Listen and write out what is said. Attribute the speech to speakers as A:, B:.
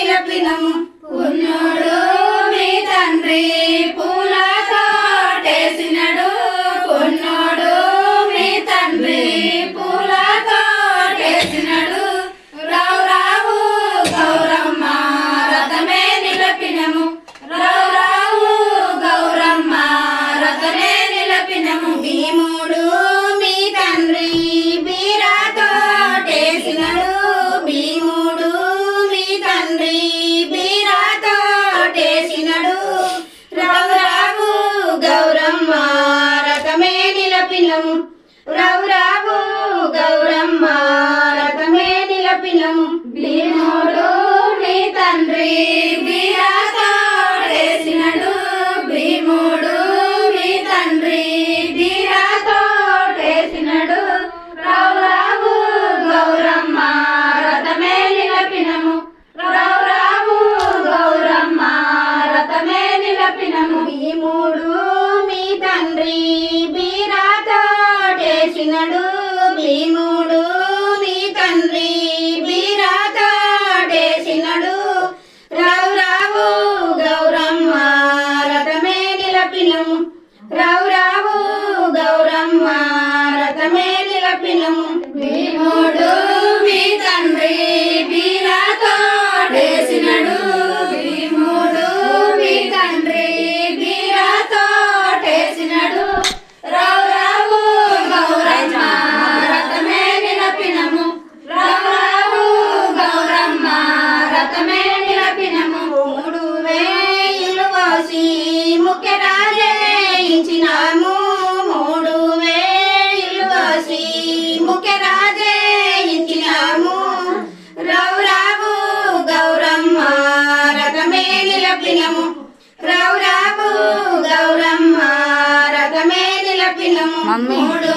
A: నిలపినము పుణ్యుడు మీ తండ్రి పూలతో టేసినడు పుణ్యుడు మీ తండ్రి పూలతో టేసినడు రావు రావు గౌరమ్మ రథమే నిలపినము రావు రావు గౌరమ్మ రథమే నిలపినము భీముడు మీ తండ్రి బీరాతో టేసినడు భీముడు మీ తండ్రి బీరాతో టేసినడు రావు రావు గౌరమ్మ రథమే నిలపినము రావు రావు గౌరమ్మ రథమే నిలపినము భీముడు మీ తండ్రి బీరాతో టేసినడు భీముడు మీ తండ్రి బీరాతో టేసినడు రావు రావు గౌరమ్మ రథమే నిలపినము రావు రావు గౌరమ్మ రథమే నిలపినము భీముడు మీ తండ్రి బీరాతో టేసినడు భీముడు మీ తండ్రి బీరాతో టేసినడు రావు రావు గౌరమ్మ రథమే నిలపినము రావు రావు గౌరమ్మ రథమే నిలపినము భీముడు మీ తండ్రి బీరాతో టేసినడు భీముడు మీ తండ్రి బీరాతో టేసినడు రావు రావు గౌరమ్మ రథమే నిలపినము రావు రావు గౌరమ్మ రథమే నిలపినము మూడు వేలు వాసి ముఖ్య రాజేయించినాము మూడు వేలు వాసి ముఖ్య రాజేయించినాము రావు రావు గౌరమ్మ రథమే నిలపినము రావు రావు గౌరమ్మ రథమే నిలపినము మూడు